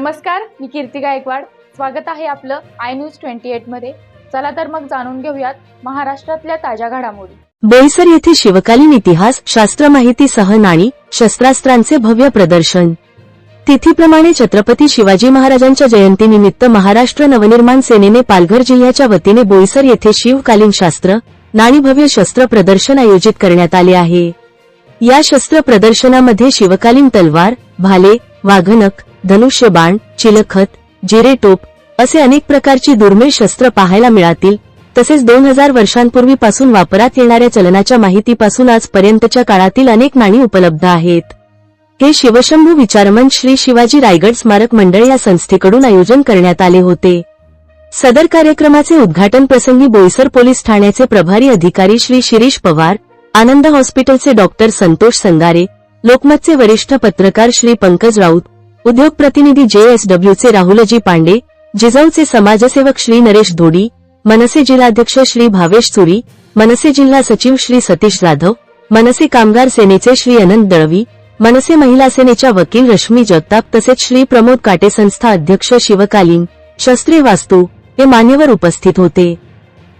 नमस्कार, मी कीर्ती गायकवाड. स्वागत आहे आपलं आय न्यूज 28 मध्ये. चला तर मग जाणून घेऊयात महाराष्ट्रातल्या ताज्या घडामोडी. बोईसर येथे शिवकालीन इतिहास शास्त्र माहितीसह नाणी शस्त्रास्त्रांचे भव्य प्रदर्शन. तिथीप्रमाणे छत्रपती शिवाजी महाराजांच्या जयंतीनिमित्त महाराष्ट्र नवनिर्माण सेनेने पालघर जिल्ह्याच्या वतीने बोईसर येथे शिवकालीन शास्त्र नाणी भव्य शस्त्र प्रदर्शन आयोजित करण्यात आले आहे. या शस्त्र प्रदर्शनामध्ये शिवकालीन तलवार, भाले, वाघनख, धनुष्यबाण, चिलखत, जिरेटोप असे अनेक प्रकारची दुर्मिळ शस्त्र पाहायला मिळतील. तसेच 2000 वर्षांपूर्वीपासून वापरात येणाऱ्या चलनाच्या माहितीपासून आजपर्यंतच्या काळातील अनेक नाणी उपलब्ध आहेत. हे शिवशंभू विचारमंच श्री शिवाजी रायगड स्मारक मंडळ या संस्थेकडून आयोजन करण्यात आले होते. सदर कार्यक्रमाचे उद्घाटन प्रसंगी बोईसर पोलीस ठाण्याचे प्रभारी अधिकारी श्री शिरीष पवार, आनंद हॉस्पिटलचे डॉक्टर संतोष संगारे, लोकमतचे वरिष्ठ पत्रकार श्री पंकज राऊत, उद्योग प्रतिनिधी JSWचे राहुलजी पांडे, जिजाऊचे समाजसेवक श्री नरेश धोडी, मनसे जिल्हाध्यक्ष श्री भावेश चुरी, मनसे जिल्हा सचिव श्री सतीश जाधव, मनसे कामगार सेनेचे श्री अनंत दळवी, मनसे महिला सेनेच्या वकील रश्मी जगताप तसेच श्री प्रमोद काटे संस्था अध्यक्ष शिवकालीन शस्त्रे वास्तू हे मान्यवर उपस्थित होते.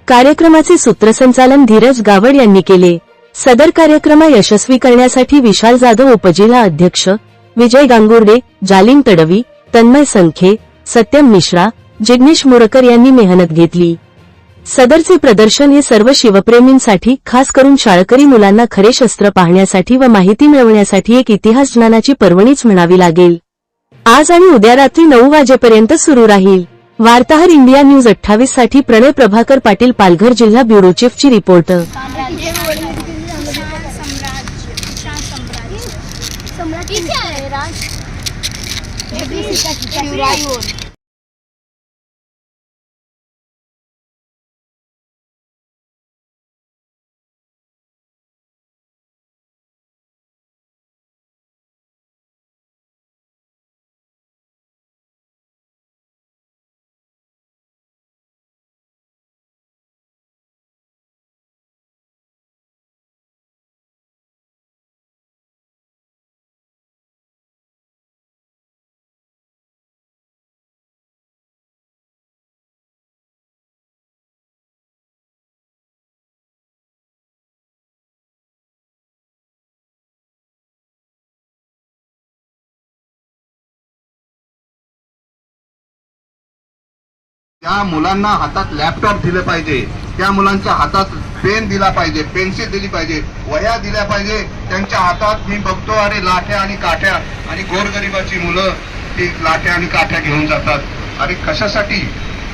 कार्यक्रमाचे सूत्रसंचालन धीरज गावड यांनी केले. सदर कार्यक्रम यशस्वी करण्यासाठी विशाल जाधव उपजिल्हा अध्यक्ष, विजय गांगुर्डे, जालिम तडवी, तन्मय संखे, सत्यम मिश्रा, जिग्नेश मुरकर यांनी मेहनत घेतली. सदरचे प्रदर्शन हे सर्व शिवप्रेमींसाठी, खास करून शाळकरी मुलांना खरे शस्त्र पाहण्यासाठी व माहिती मिळवण्यासाठी एक इतिहास ज्ञानाची पर्वणीच म्हणावी लागेल. आज आणि उद्या रात्री 9 वाजेपर्यंत सुरू राहील. वार्ताहर इंडिया न्यूज 28 साठी प्रणय प्रभाकर पाटील, पालघर जिल्हा ब्युरो चीफची रिपोर्ट. त्या मुलांना हातात लॅपटॉप दिलं पाहिजे, त्या मुलांच्या हातात पेन दिला पाहिजे, पेन्सिल दिली पाहिजे, वह्या दिल्या पाहिजे. त्यांच्या हातात मी बघतो अरे लाठ्या आणि काठ्या, आणि गोरगरिबाची मुलं ती लाठ्या आणि काठ्या घेऊन जातात. अरे कशासाठी?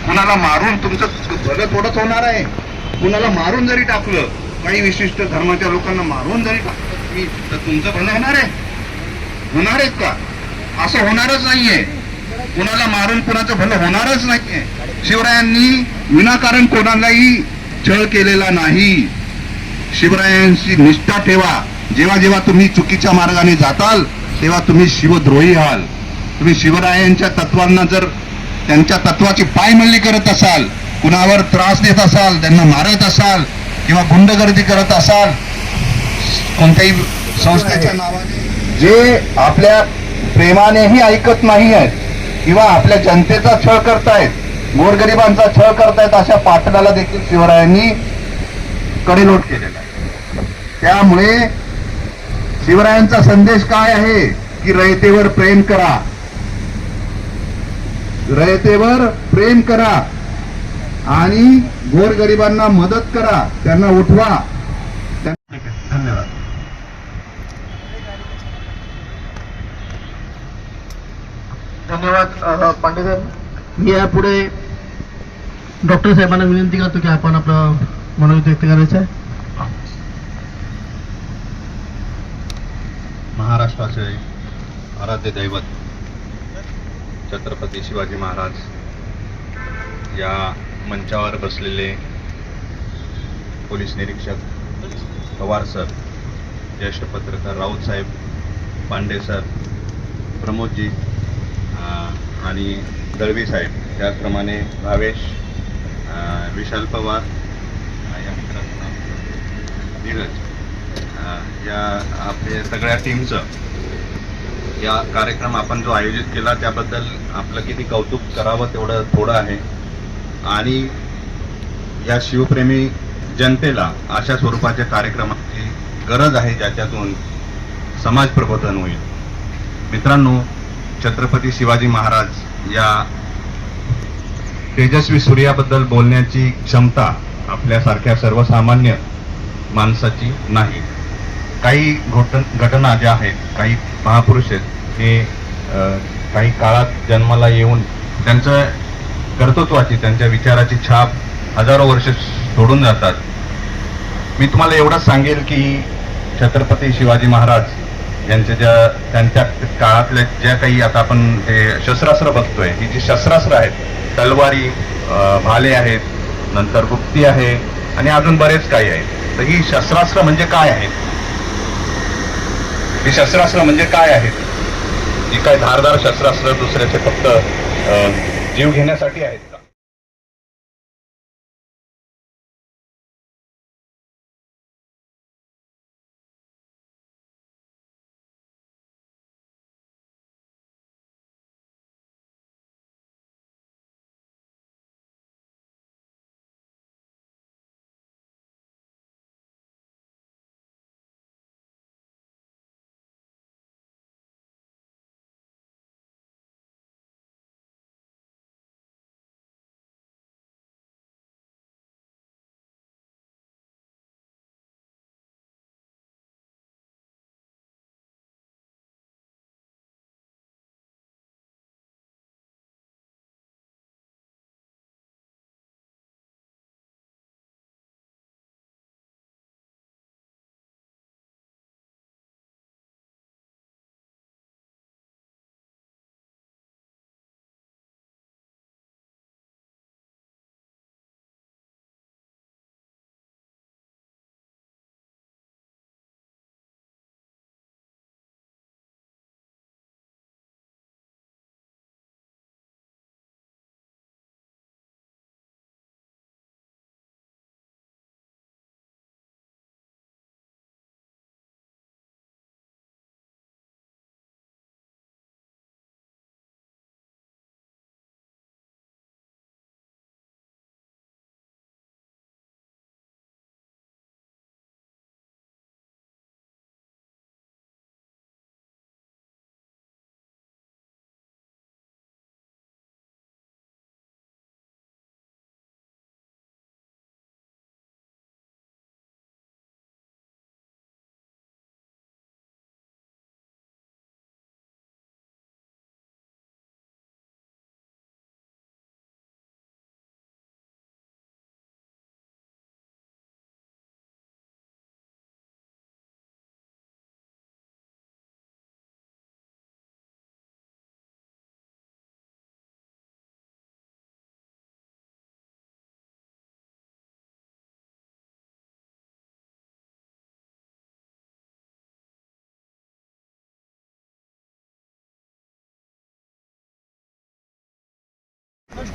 कुणाला मारून तुमचं भलं थोडंच होणार आहे? कुणाला मारून जरी टाकलं, काही विशिष्ट धर्माच्या लोकांना मारून जरी टाकलं तुम्ही, तर तुमचं भलं होणार आहे? होणार आहेत का? असं होणारच नाहीये. कुणाला मारून कुणाचं भलं होणारच नाहीये. शिवरायांनी विनाकारण कोणालाही छळ केलेला नाही. शिवरायांची निष्ठा ठेवा. जेव्हा जेव्हा तुम्ही चुकीच्या मार्गाने जाताल तेव्हा तुम्ही शिवद्रोही व्हाल. तुम्ही शिवरायांच्या तत्वांना जर त्यांच्या तत्वाची पायमल्ली करत असाल, कुणावर त्रास देत असाल, त्यांना मारत असाल किंवा गुंडगर्दी करत असाल, कोणत्याही संस्थेच्या नावाने, जे आपल्या प्रेमानेही ऐकत नाही आहेत किंवा आपल्या जनतेचा छळ करतायत, गोरगरिबांचा छळ करतायत, अशा पाटलाला देखील शिवरायांनी कडेलोट केलेला आहे. त्यामुळे शिवरायांचा संदेश काय आहे की रयतेवर प्रेम करा, रयतेवर प्रेम करा आणि गोरगरिबांना मदत करा, त्यांना उठवा. धन्यवाद. धन्यवाद पांडे साहेब. मी यापुढे डॉक्टर साहेबांना विनंती करतो की आपण आपलं मनोगत व्यक्त करायचं आहे. महाराष्ट्राचे आराध्य दैवत छत्रपती शिवाजी महाराज या मंचावर बसलेले पोलीस निरीक्षक पवार सर, ज्येष्ठ पत्रकार राऊत साहेब, पांडे सर, प्रमोदजी आणि दळवी साहेब, त्याचप्रमाणे भावेश, विशाल पवार, या मित्रांचं नाव धीरज, या आपल्या सगळ्या टीमचं या कार्यक्रम आपण जो आयोजित केला त्याबद्दल आपलं किती कौतुक करावं तेवढं थोडं आहे. आणि या शिवप्रेमी जनतेला अशा स्वरूपाच्या कार्यक्रमाची गरज आहे ज्याच्यातून समाज प्रबोधन होईल. मित्रांनो, छत्रपती शिवाजी महाराज या तेजस्वी सूर्याबद्दल बोलण्याची क्षमता आपल्यासारख्या सर्वसामान्य माणसाची नाही. काही घटना ज्या आहेत, काही महापुरुष आहेत हे काही काळात जन्माला येऊन त्यांचं कर्तृत्वाची, त्यांच्या विचाराची छाप हजारो वर्ष सोडून जातात. मी तुम्हाला एवढंच सांगेल की छत्रपती शिवाजी महाराज यांच्या त्यांच्या काळातल्या ज्या काही आता आपण हे शस्त्रास्त्र बघतोय, ही जी शस्त्रास्त्र आहेत, तलवारी, भाले आहेत, नंतर गुप्ती आहे आणि अजून बरेच काही आहेत. तर ही शस्त्रास्त्र म्हणजे काय आहेत? ही शस्त्रास्त्र म्हणजे काय आहेत? ही काय धारदार शस्त्रास्त्र दुसऱ्याचे फक्त जीव घेण्यासाठी आहेत का?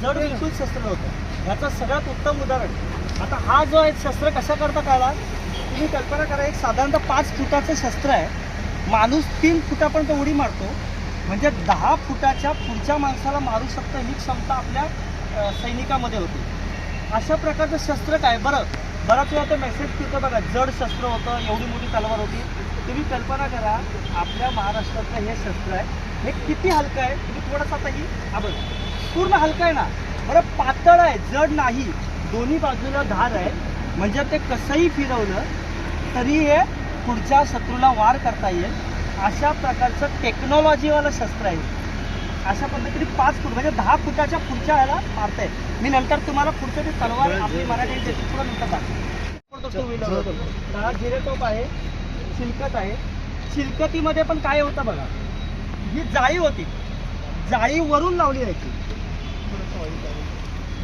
जड बिलकुल शस्त्र नव्हतं. याचं सगळ्यात उत्तम उदाहरण, आता हा जो आहे शस्त्र कशा करता काढला, तुम्ही कल्पना करा, एक साधारणतः 5 फुटाचं शस्त्र आहे. माणूस 3 फुटापर्यंत उडी मारतो, म्हणजे 10 फुटाच्या पुढच्या माणसाला मारू शकतं ही क्षमता आपल्या सैनिकामध्ये होती. अशा प्रकारचं शस्त्र काय बरं, बराच वेळा ते मेसेज करतं बघा, जड शस्त्र होतं, एवढी मोठी तलवार होती. तुम्ही कल्पना करा, आपल्या महाराष्ट्रातलं हे शस्त्र आहे, हे किती हलकं आहे. तुम्ही थोडंसं आता ही बघा, पूर्ण हलकं आहे ना, बरं पातळ आहे, जड नाही. दोन्ही बाजूला धार आहे, म्हणजे ते कसंही फिरवलं तरी हे पुढच्या शत्रूला वार करता येईल. अशा प्रकारचं टेक्नॉलॉजीवालं शस्त्र आहे. अशा पद्धतीने 5 फूट म्हणजे 10 फुटाच्या पुढच्या ह्याला मारताय. मी नंतर तुम्हाला पुढचं ते तलवार आपली मराठी त्याची पुढं नंतर दाखवतो. 2 व्हीलर 10 जिरेटोप आहे, चिलकत आहे. चिलकतीमध्ये पण काय होतं बघा, ही जाळी होती, जाळी वरून लावली जायची,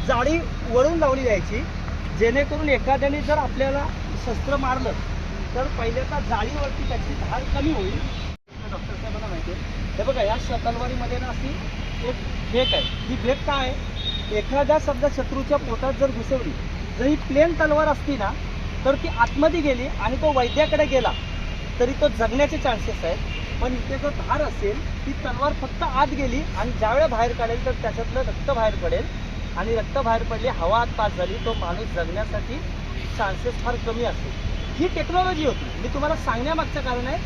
जाळी वरून लावली जायची, जेणेकरून एखाद्याने जर आपल्याला शस्त्र मारलं तर पहिल्यांदा जाळीवरती त्याची धार कमी होईल. डॉक्टर साहेबांना माहिती आहे. हे बघा, या तलवारीमध्ये ना अशी एक ब्रेक आहे. ही ब्रेक काय आहे, एखाद्या समजा शत्रूच्या पोटात जर घुसवली, जर ही प्लेन तलवार असती ना, तर ती आतमध्ये गेली आणि तो वैद्याकडे गेला तरी तो जगण्याचे चान्सेस आहेत. पण इथे जर धार असेल ती तलवार फक्त आत गेली आणि ज्यावेळेला बाहेर काढेल तर त्याच्यातलं रक्त बाहेर पडेल आणि रक्त बाहेर पडली, हवा आत पास झाली, तो माणूस जगण्यासाठी चान्सेस फार कमी असतील. ही टेक्नॉलॉजी होती. मी तुम्हाला सांगण्यामागचं कारण आहे